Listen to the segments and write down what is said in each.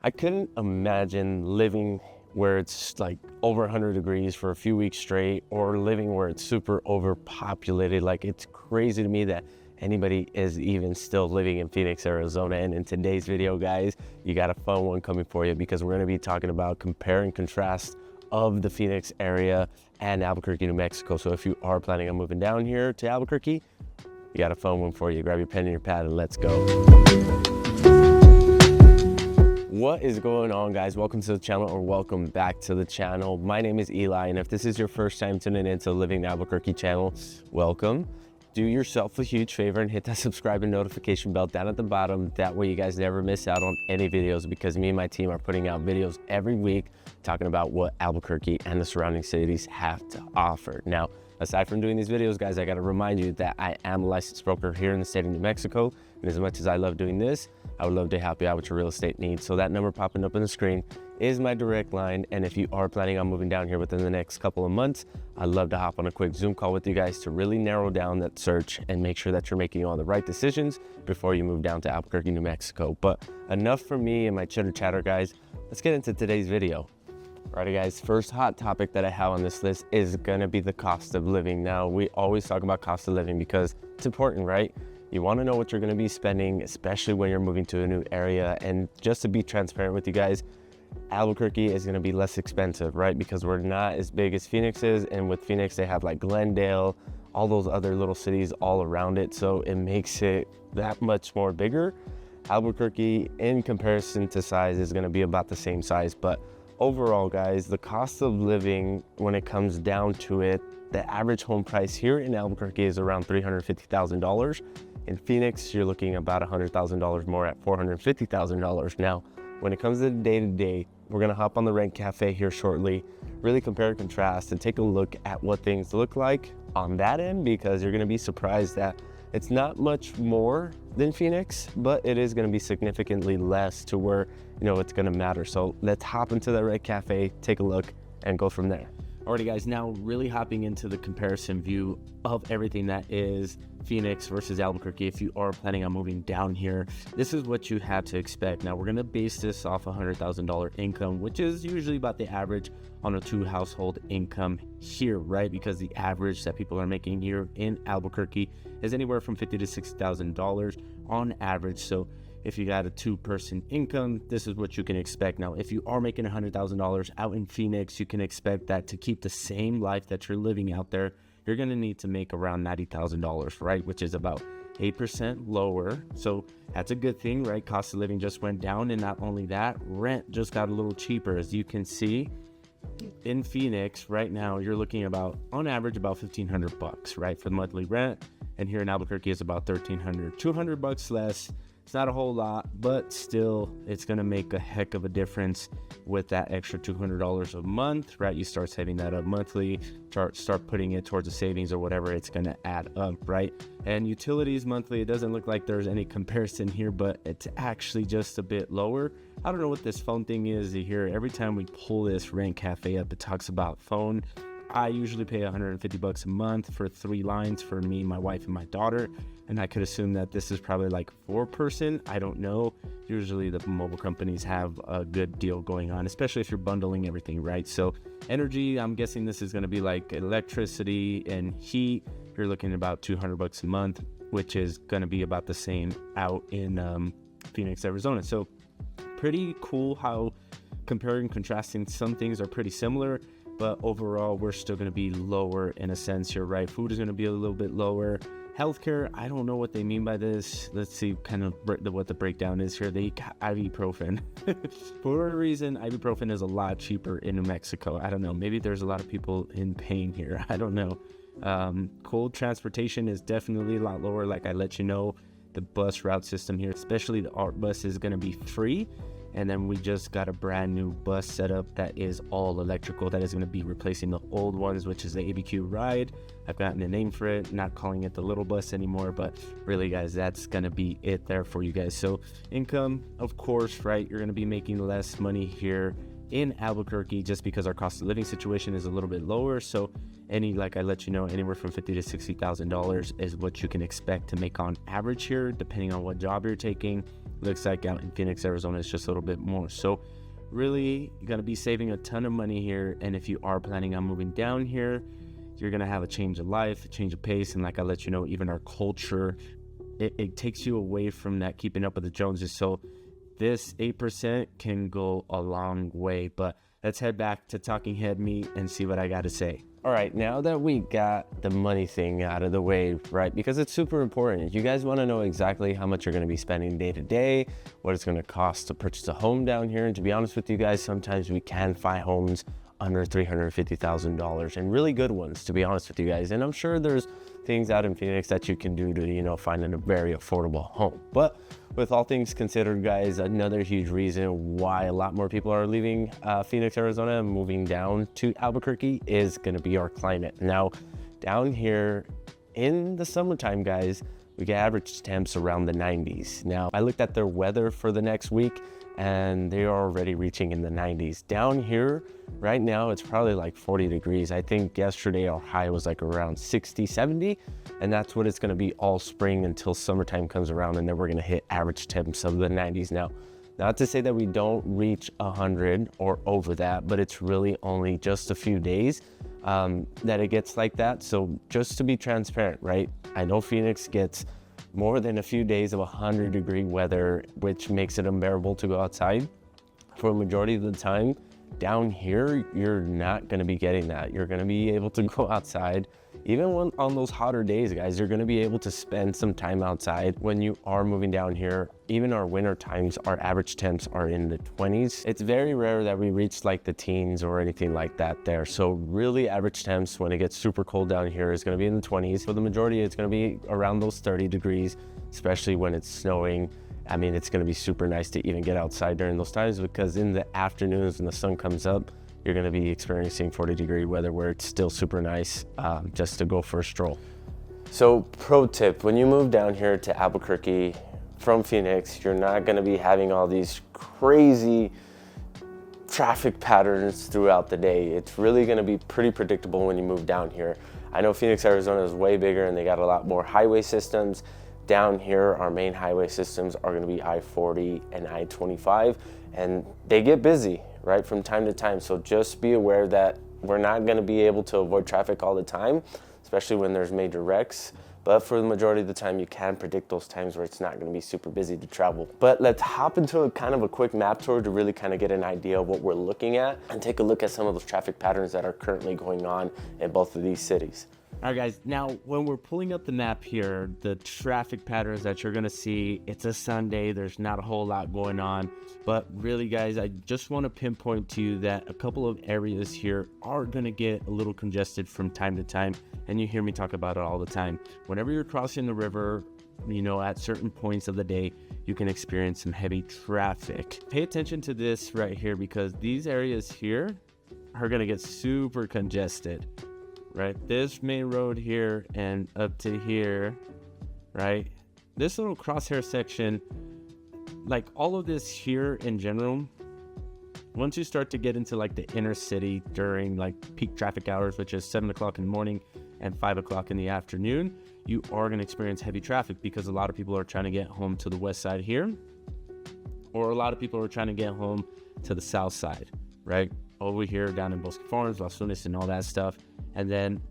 I couldn't imagine living where it's like over 100 degrees for a few weeks straight, or living where it's super overpopulated. Like, it's crazy to me that anybody is even still living in Phoenix, Arizona. And in today's video, guys, you got a fun one coming for you, because we're going to be talking about compare and contrast of the Phoenix area and Albuquerque, New Mexico. So if you are planning on moving down here to Albuquerque, you got a fun one for you. Grab your pen and your pad and let's go. What is going on, guys? Welcome to the channel, or welcome back to the channel. My name is Eli, and if this is your first time tuning into the Living in Albuquerque channel, welcome. Do yourself a huge favor and hit that subscribe and notification bell down at the bottom. That way you guys never miss out on any videos, because me and my team are putting out videos every week talking about what Albuquerque and the surrounding cities have to offer. Now, aside from doing these videos, guys, I got to remind you that I am a licensed broker here in the state of New Mexico. And as much as I love doing this, I would love to help you out with your real estate needs. So that number popping up on the screen is my direct line. And if you are planning on moving down here within the next couple of months, I'd love to hop on a quick Zoom call with you guys to really narrow down that search and make sure that you're making all the right decisions before you move down to Albuquerque, New Mexico. But enough from me and my chitter chatter, guys. Let's get into today's video. Alrighty, guys, first hot topic that I have on this list is gonna be the cost of living. Now, we always talk about cost of living because it's important, right? You wanna know what you're gonna be spending, especially when you're moving to a new area. And just to be transparent with you guys, Albuquerque is gonna be less expensive, right? Because we're not as big as Phoenix is, and with Phoenix, they have like Glendale, all those other little cities all around it, so it makes it that much more bigger. Albuquerque, in comparison to size, is gonna be about the same size, but overall, guys, the cost of living, when it comes down to it, the average home price here in Albuquerque is around $350,000. In Phoenix, you're looking about $100,000 more at $450,000. Now, when it comes to the day-to-day, we're gonna hop on the Rent Cafe here shortly, really compare and contrast and take a look at what things look like on that end, because you're gonna be surprised that it's not much more than Phoenix, but it is gonna be significantly less to where, you know, it's gonna matter. So let's hop into the Red Cafe, take a look, and go from there. Alrighty, guys, now really hopping into the comparison view of everything that is Phoenix versus Albuquerque. If you are planning on moving down here, this is what you have to expect. Now, we're gonna base this off $100,000 income, which is usually about the average on a two household income here, right? Because the average that people are making here in Albuquerque is anywhere from $50,000 to $60,000 on average. So if you got a two-person income, this is what you can expect. Now, if you are making $100,000 out in Phoenix, you can expect that to keep the same life that you're living out there, you're gonna need to make around $90,000, right? Which is about 8% lower. So that's a good thing, right? Cost of living just went down, and not only that, rent just got a little cheaper. As you can see, in Phoenix right now, you're looking about, on average, about $1,500, right, for the monthly rent. And here in Albuquerque is about $1,300, $200 less. It's not a whole lot, but still, it's gonna make a heck of a difference with that extra $200 a month, right? You start saving that up monthly, start putting it towards a savings or whatever, it's gonna add up, right? And utilities monthly, it doesn't look like there's any comparison here, but it's actually just a bit lower. I don't know what this phone thing is here. Every time we pull this Rent Cafe up, it talks about phone. I usually pay $150 a month for 3 lines for me, my wife, and my daughter. And I could assume that this is probably like 4-person. I don't know. Usually the mobile companies have a good deal going on, especially if you're bundling everything, right? So energy, I'm guessing this is going to be like electricity and heat. You're looking at about $200 a month, which is going to be about the same out in Phoenix, Arizona. So pretty cool how comparing and contrasting, some things are pretty similar, but overall we're still going to be lower in a sense here, right? Food is going to be a little bit lower. Healthcare, I don't know what they mean by this. Let's see kind of what the breakdown is here. They got ibuprofen. For whatever reason, ibuprofen is a lot cheaper in New Mexico. I don't know. Maybe there's a lot of people in pain here. I don't know. Cold transportation is definitely a lot lower. Like I let you know, the bus route system here, especially the ART bus, is going to be free. And then we just got a brand new bus setup that is all electrical, that is going to be replacing the old ones, which is the ABQ Ride. I've gotten a name for it, not calling it the little bus anymore, but really, guys, that's going to be it there for you guys. So income, of course, right, you're going to be making less money here in Albuquerque just because our cost of living situation is a little bit lower. So like I let you know, anywhere from $50,000 to $60,000 is what you can expect to make on average here, depending on what job you're taking. looks like out in Phoenix, Arizona, it's just a little bit more. So really, you're going to be saving a ton of money here. And if you are planning on moving down here, you're going to have a change of life, a change of pace. And like I let you know, even our culture, it takes you away from that keeping up with the Joneses. So this 8% can go a long way. But let's head back to talking head meat and see what I got to say. All right, now that we got the money thing out of the way, right, because it's super important. You guys want to know exactly how much you're going to be spending day to day, what it's going to cost to purchase a home down here. And to be honest with you guys, sometimes we can find homes under $350,000 and really good ones, to be honest with you guys. And I'm sure there's things out in Phoenix that you can do to, you know, find a very affordable home. But with all things considered, guys, another huge reason why a lot more people are leaving Phoenix, Arizona and moving down to Albuquerque is going to be our climate. Now, down here in the summertime, guys, we get average temps around the 90s. Now, I looked at their weather for the next week and they are already reaching in the 90s. Down here, right now, it's probably like 40 degrees. I think yesterday our high was like around 60, 70, and that's what it's gonna be all spring until summertime comes around, and then we're gonna hit average temps of the 90s. Now, not to say that we don't reach 100 or over that, but it's really only just a few days that it gets like that. So just to be transparent, right? I know Phoenix gets more than a few days of 100-degree weather, which makes it unbearable to go outside. For a majority of the time, down here, you're not gonna be getting that. You're gonna be able to go outside. Even when on those hotter days, guys, you're gonna be able to spend some time outside when you are moving down here. Even our winter times, our average temps are in the 20s. It's very rare that we reach like the teens or anything like that there. So really average temps when it gets super cold down here is gonna be in the 20s. For the majority, it's gonna be around those 30 degrees, especially when it's snowing. I mean, it's gonna be super nice to even get outside during those times, because in the afternoons when the sun comes up, you're gonna be experiencing 40-degree weather where it's still super nice just to go for a stroll. So pro tip, when you move down here to Albuquerque from Phoenix, you're not gonna be having all these crazy traffic patterns throughout the day. It's really gonna be pretty predictable when you move down here. I know Phoenix, Arizona is way bigger and they got a lot more highway systems. Down here, our main highway systems are gonna be I-40 and I-25, and they get busy, right, from time to time. So just be aware that we're not gonna be able to avoid traffic all the time, especially when there's major wrecks. But for the majority of the time, you can predict those times where it's not gonna be super busy to travel. But let's hop into a kind of a quick map tour to really kind of get an idea of what we're looking at and take a look at some of those traffic patterns that are currently going on in both of these cities. All right, guys, now when we're pulling up the map here, the traffic patterns that you're gonna see, it's a Sunday, there's not a whole lot going on. But really, guys, I just wanna pinpoint to you that a couple of areas here are gonna get a little congested from time to time, and you hear me talk about it all the time. Whenever you're crossing the river, you know, at certain points of the day, you can experience some heavy traffic. Pay attention to this right here, because these areas here are gonna get super congested. Right, this main road here and up to here, right, this little crosshair section, like all of this here in general, once you start to get into like the inner city during like peak traffic hours, which is 7 o'clock in the morning and 5 o'clock in the afternoon, you are going to experience heavy traffic, because a lot of people are trying to get home to the west side here, or a lot of people are trying to get home to the south side, right, over here down in Bosque Farms, Las Lunas, and all that stuff. And then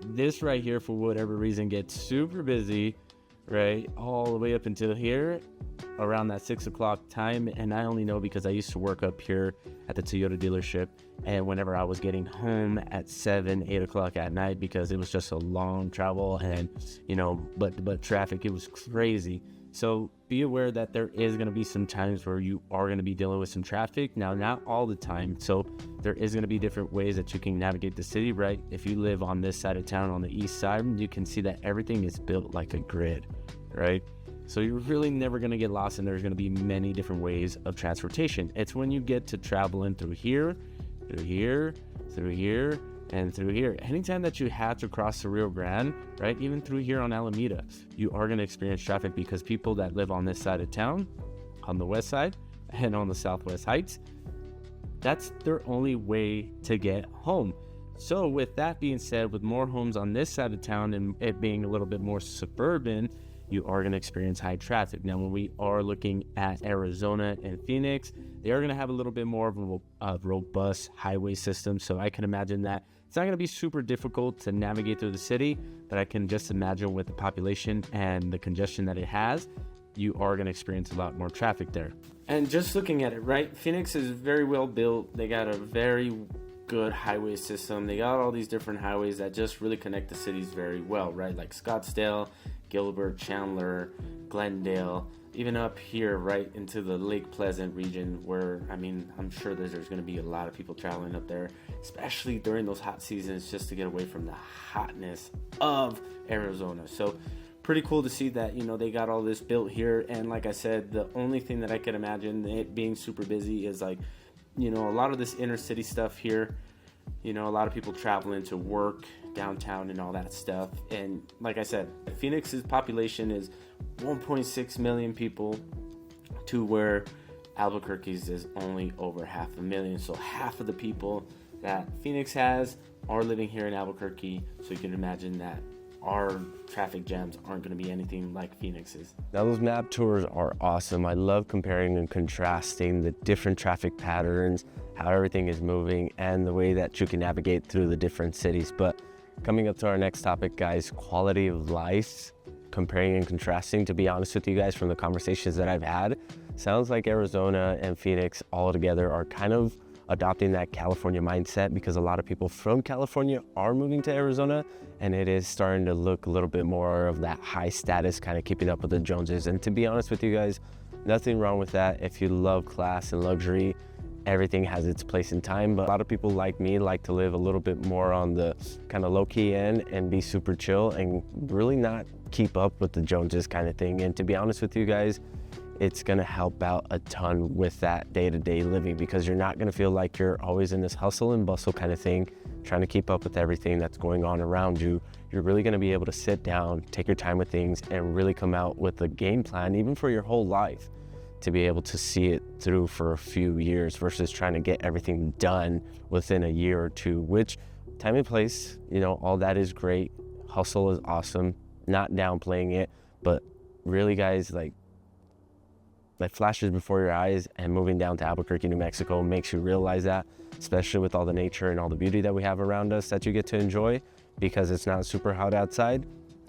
this right here, for whatever reason, gets super busy, right, all the way up until here around that 6 o'clock time. And I only know because I used to work up here at the Toyota dealership, and whenever I was getting home at 7, 8 o'clock at night, because it was just a long travel, and you know, but traffic, it was crazy. So be aware that there is going to be some times where you are going to be dealing with some traffic. Now, not all the time. So there is going to be different ways that you can navigate the city, right? If you live on this side of town, on the east side, you can see that everything is built like a grid, right? So you're really never going to get lost, and there's going to be many different ways of transportation. It's when you get to traveling through here, through here, through here, and through here. Anytime that you have to cross the Rio Grande, right, even through here on Alameda, you are going to experience traffic, because people that live on this side of town, on the west side and on the Southwest Heights, that's their only way to get home. So with that being said, with more homes on this side of town and it being a little bit more suburban, you are going to experience high traffic. Now, when we are looking at Arizona and Phoenix, they are going to have a little bit more of a robust highway system. So I can imagine that it's not going to be super difficult to navigate through the city, but I can just imagine with the population and the congestion that it has, you are going to experience a lot more traffic there. And just looking at it, right, Phoenix is very well built. They got a very good highway system. They got all these different highways that just really connect the cities very well, right? Like Scottsdale, Gilbert, Chandler, Glendale, even up here right into the Lake Pleasant region, where, I mean, I'm sure there's going to be a lot of people traveling up there, especially during those hot seasons, just to get away from the hotness of Arizona. So pretty cool to see that, you know, they got all this built here. And like I said, the only thing that I could imagine it being super busy is, like, you know, a lot of this inner city stuff here, you know, a lot of people traveling to work downtown and all that stuff. And like I said, Phoenix's population is 1.6 million people, to where Albuquerque's is only over 500,000. So half of the people that Phoenix has are living here in Albuquerque. So you can imagine that our traffic jams aren't going to be anything like Phoenix's. Now, those map tours are awesome. I love comparing and contrasting the different traffic patterns, how everything is moving, and the way that you can navigate through the different cities. But coming up to our next topic, guys, quality of life, comparing and contrasting. To be honest with you guys, from the conversations that I've had, sounds like Arizona and Phoenix all together are kind of adopting that California mindset, because a lot of people from California are moving to Arizona, and it is starting to look a little bit more of that high status, kind of keeping up with the Joneses. And to be honest with you guys, nothing wrong with that. If you love class and luxury, everything has its place in time. But a lot of people like me like to live a little bit more on the kind of low-key end and be super chill and really not keep up with the Joneses kind of thing. And to be honest with you guys, it's gonna help out a ton with that day-to-day living, because you're not gonna feel like you're always in this hustle and bustle kind of thing, trying to keep up with everything that's going on around you. You're really gonna be able to sit down, take your time with things, and really come out with a game plan, even for your whole life, to be able to see it through for a few years versus trying to get everything done within a year or two, which time and place, you know, all that is great. Hustle is awesome, not downplaying it, but really, guys, like flashes before your eyes, and moving down to Albuquerque, New Mexico makes you realize that, especially with all the nature and all the beauty that we have around us that you get to enjoy, because it's not super hot outside.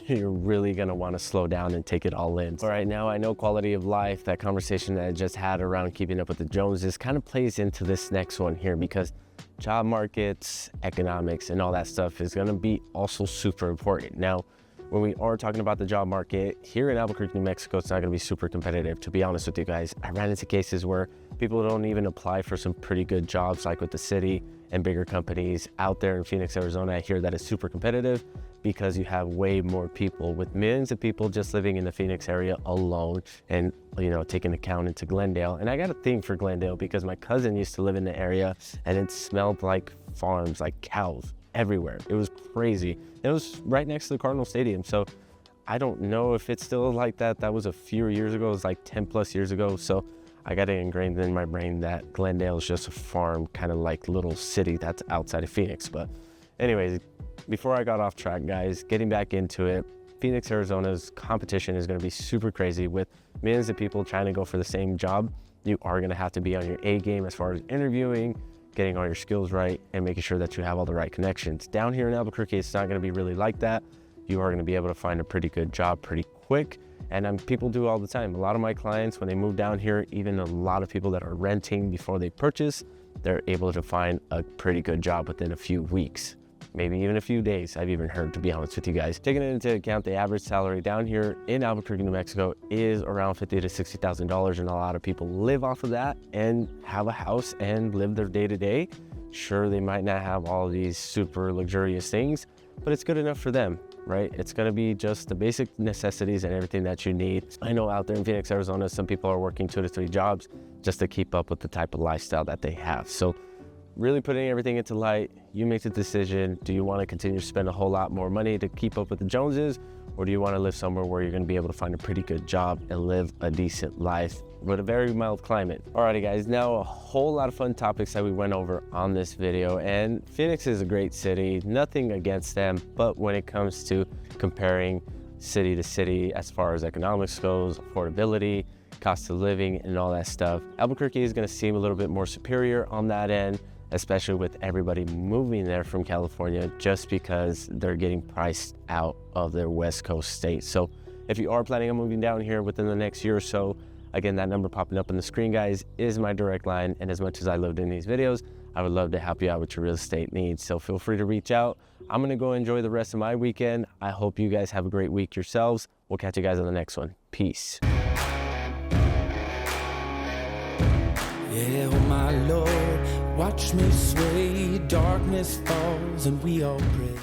You're really gonna wanna slow down and take it all in. All right, now I know quality of life, that conversation that I just had around keeping up with the Joneses kind of plays into this next one here, because job markets, economics, and all that stuff is gonna be also super important. Now, when we are talking about the job market here in Albuquerque, New Mexico, it's not going to be super competitive. To be honest with you guys, I ran into cases where people don't even apply for some pretty good jobs, like with the city and bigger companies out there in Phoenix, Arizona. I hear that it's super competitive because you have way more people, with millions of people just living in the Phoenix area alone, and, you know, taking account into Glendale. And I got a thing for Glendale because my cousin used to live in the area, and it smelled like farms, like cows everywhere. It was crazy. It was right next to the Cardinal Stadium. So I don't know if it's still like that. That was a few years ago. It was like 10 plus years ago. So I got it ingrained in my brain that Glendale is just a farm, kind of like little city that's outside of Phoenix. But anyways, before I got off track, guys, getting back into it, Phoenix, Arizona's competition is going to be super crazy, with millions of people trying to go for the same job. You are going to have to be on your A game as far as interviewing, getting all your skills right, and making sure that you have all the right connections. Down here in Albuquerque, it's not going to be really like that. You are going to be able to find a pretty good job pretty quick. And people do all the time. A lot of my clients, when they move down here, even a lot of people that are renting before they purchase, they're able to find a pretty good job within a few weeks, maybe even a few days. I've even heard, to be honest with you guys. Taking it into account, the average salary down here in Albuquerque, New Mexico is around $50,000 to $60,000, and a lot of people live off of that and have a house and live their day-to-day. Sure, they might not have all these super luxurious things, but it's good enough for them, right? It's gonna be just the basic necessities and everything that you need. I know out there in Phoenix, Arizona, some people are working 2 to 3 jobs just to keep up with the type of lifestyle that they have. So really putting everything into light, you make the decision. Do you want to continue to spend a whole lot more money to keep up with the Joneses, or do you want to live somewhere where you're going to be able to find a pretty good job and live a decent life with a very mild climate? Alrighty, guys, now a whole lot of fun topics that we went over on this video. And Phoenix is a great city, nothing against them, but when it comes to comparing city to city as far as economics goes, affordability, cost of living, and all that stuff. Albuquerque is going to seem a little bit more superior on that end, especially with everybody moving there from California just because they're getting priced out of their West Coast states. So if you are planning on moving down here within the next year or so, again, that number popping up on the screen, guys, is my direct line. And as much as I loved in these videos, I would love to help you out with your real estate needs. So feel free to reach out. I'm going to go enjoy the rest of my weekend. I hope you guys have a great week yourselves. We'll catch you guys on the next one. Peace. Yeah, oh my Lord, watch me sway, darkness falls and we all pray.